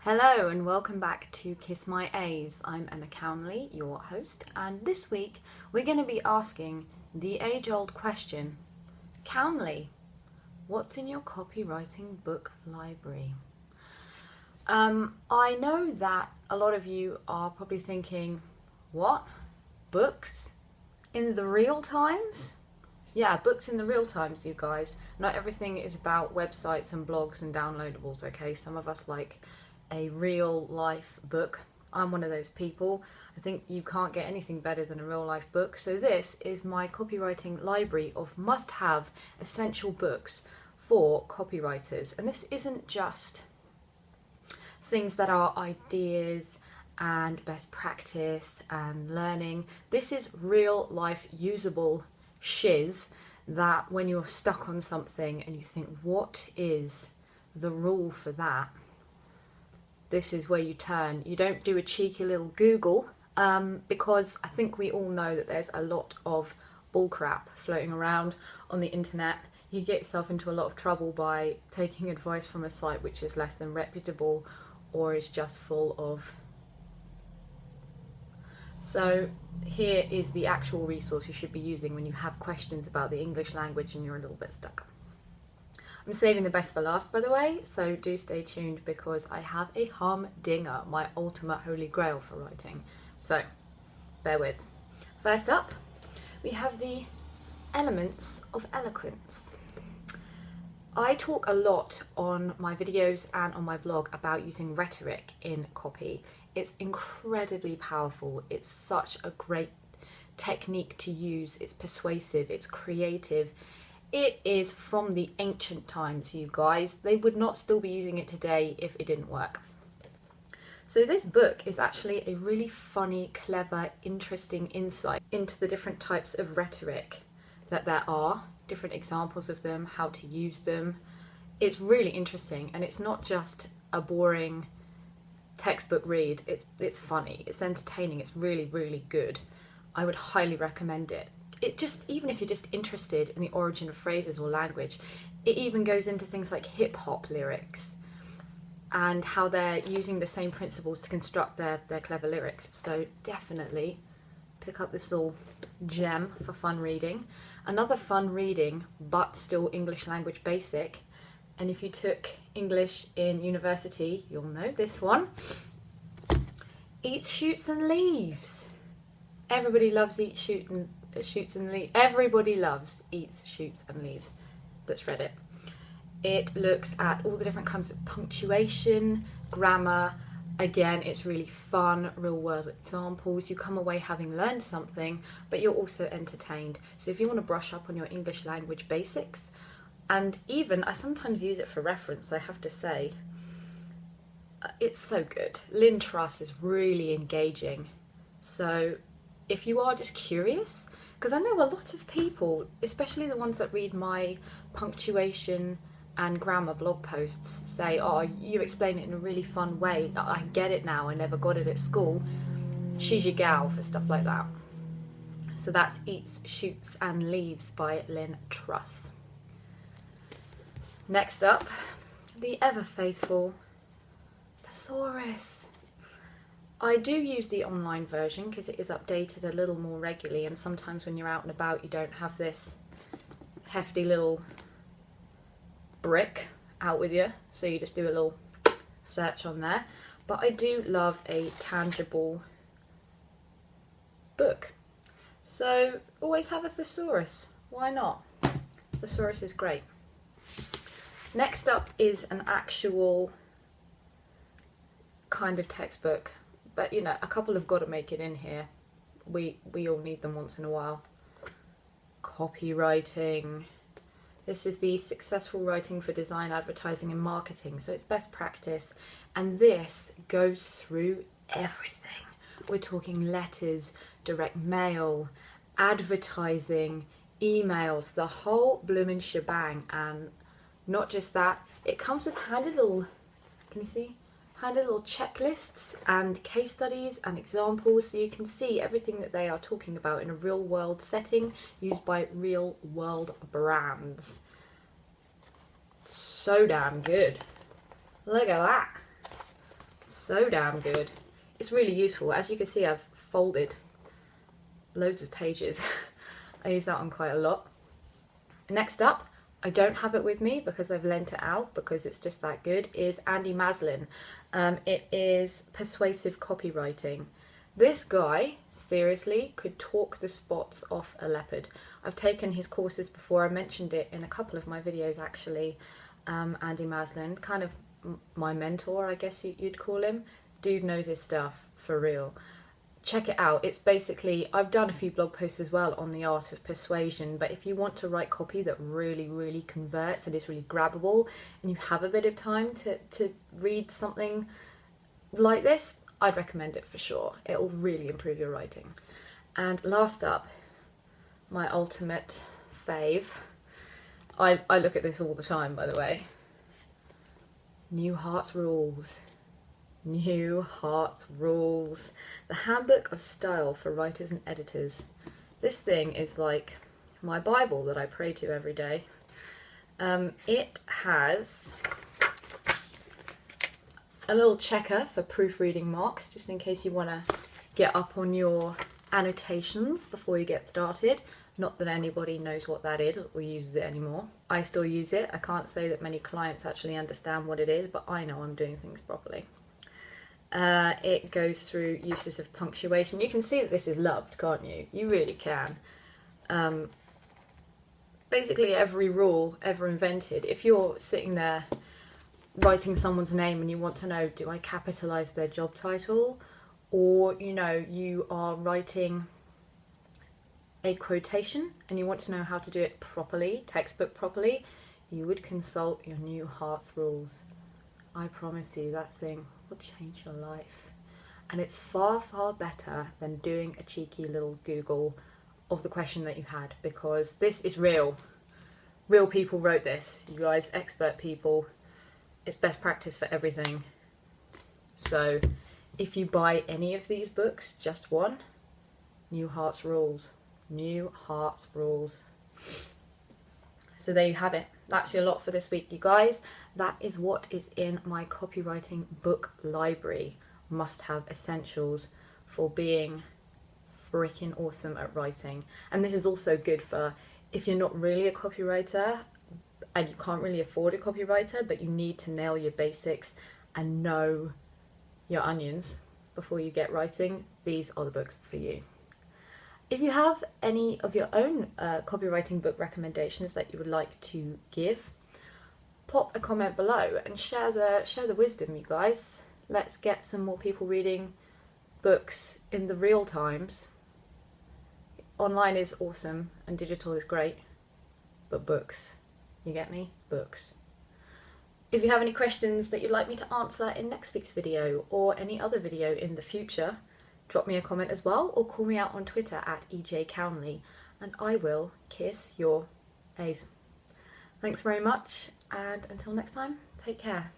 Hello and welcome back to Kiss My A's. I'm Emma Cownley, your host, and this week we're going to be asking the age-old question, Cownley, what's in your copywriting book library? I know that a lot of you are probably thinking, what? Books? In the real times? Yeah, books in the real times, you guys. Not everything is about websites and blogs and downloadables, okay? Some of us like a real life book. I'm one of those people. I think you can't get anything better than a real life book. So this is my copywriting library of must-have essential books for copywriters. And this isn't just things that are ideas and best practice and learning. This is real life usable shiz that when you're stuck on something and you think, what is the rule for that? This is where you turn. You don't do a cheeky little Google because I think we all know that there's a lot of bullcrap floating around on the internet. You get yourself into a lot of trouble by taking advice from a site which is less than reputable or is just full of. So here is the actual resource you should be using when you have questions about the English language and you're a little bit stuck. I'm saving the best for last, by the way, so do stay tuned because I have a humdinger, my ultimate holy grail for writing. So, bear with. First up, we have the elements of eloquence. I talk a lot on my videos and on my blog about using rhetoric in copy. It's incredibly powerful. It's such a great technique to use. It's persuasive, it's creative. It is from the ancient times, you guys. They would not still be using it today if it didn't work. So this book is actually a really funny, clever, interesting insight into the different types of rhetoric that there are, different examples of them, how to use them. It's really interesting, and it's not just a boring textbook read. It's funny, it's entertaining, it's really, really good. I would highly recommend it. It just, even if you're just interested in the origin of phrases or language, it even goes into things like hip-hop lyrics and how they're using the same principles to construct their clever lyrics. So definitely pick up this little gem for fun reading. Another fun reading, but still English language basic, and if you took English in university, you'll know this one. Eats, Shoots and Leaves. Everybody loves Eats, Shoots and Leaves. Everybody loves Eats, Shoots and Leaves that's read it. It looks at all the different kinds of punctuation, grammar. Again, it's really fun, real world examples. You come away having learned something, but you're also entertained. So if you want to brush up on your English language basics, and even I sometimes use it for reference, I have to say, it's so good. Lynn Truss is really engaging. So if you are just curious, because I know a lot of people, especially the ones that read my punctuation and grammar blog posts, say, oh, you explain it in a really fun way. I get it now. I never got it at school. She's your gal for stuff like that. So that's Eats, Shoots and Leaves by Lynn Truss. Next up, the ever-faithful Thesaurus. I do use the online version because it is updated a little more regularly, and sometimes when you're out and about you don't have this hefty little brick out with you, so you just do a little search on there. But I do love a tangible book, so always have a thesaurus. Why not? Thesaurus is great. Next up is an actual kind of textbook, but you know, a couple have got to make it in here. We all need them once in a while. Copywriting. This is the Successful Writing for Design, Advertising and Marketing. So it's best practice, and this goes through everything. We're talking letters, direct mail, advertising, emails, the whole bloomin' shebang. And not just that, it comes with handy little, can you see? Handy little checklists and case studies and examples, so you can see everything that they are talking about in a real world setting used by real world brands. So damn good. Look at that. so damn good. It's really useful. As you can see, I've folded loads of pages. I use that one quite a lot. Next up, I don't have it with me because I've lent it out because it's just that good, is Andy Maslin. It is Persuasive Copywriting. This guy, seriously, could talk the spots off a leopard. I've taken his courses before. I mentioned it in a couple of my videos actually. Andy Maslin, kind of my mentor, I guess you'd call him. Dude knows his stuff, for real. Check it out. It's basically, I've done a few blog posts as well on the art of persuasion, but if you want to write copy that really, really converts and is really grabbable, and you have a bit of time to read something like this, I'd recommend it for sure. It will really improve your writing. And last up, my ultimate fave. I look at this all the time, by the way. Newhart's Rules. Newhart's Rules. The Handbook of Style for Writers and Editors. This thing is like my Bible that I pray to every day. It has a little checker for proofreading marks, just in case you want to get up on your annotations before you get started. Not that anybody knows what that is or uses it anymore. I still use it. I can't say that many clients actually understand what it is, but I know I'm doing things properly. It goes through uses of punctuation. You can see that this is loved, can't you? You really can. Basically every rule ever invented. If you're sitting there writing someone's name and you want to know, do I capitalize their job title? Or, you know, you are writing a quotation and you want to know how to do it properly, textbook properly, you would consult your Newhart's Rules. I promise you that thing will change your life. And it's far, far better than doing a cheeky little Google of the question that you had, because this is real. Real people wrote this, you guys, expert people. It's best practice for everything. So if you buy any of these books, just one, Newhart's Rules. Newhart's Rules. So there you have it. That's your lot for this week, you guys. That is what is in my copywriting book library. Must-have essentials for being freaking awesome at writing. And this is also good for if you're not really a copywriter and you can't really afford a copywriter, but you need to nail your basics and know your onions before you get writing. These are the books for you. If you have any of your own copywriting book recommendations that you would like to give, pop a comment below and share the wisdom, you guys. Let's get some more people reading books in the real times. Online is awesome and digital is great, but books, you get me? Books. If you have any questions that you'd like me to answer in next week's video or any other video in the future, drop me a comment as well, or call me out on Twitter at EJCownley, and I will kiss your A's. Thanks very much, and until next time, take care.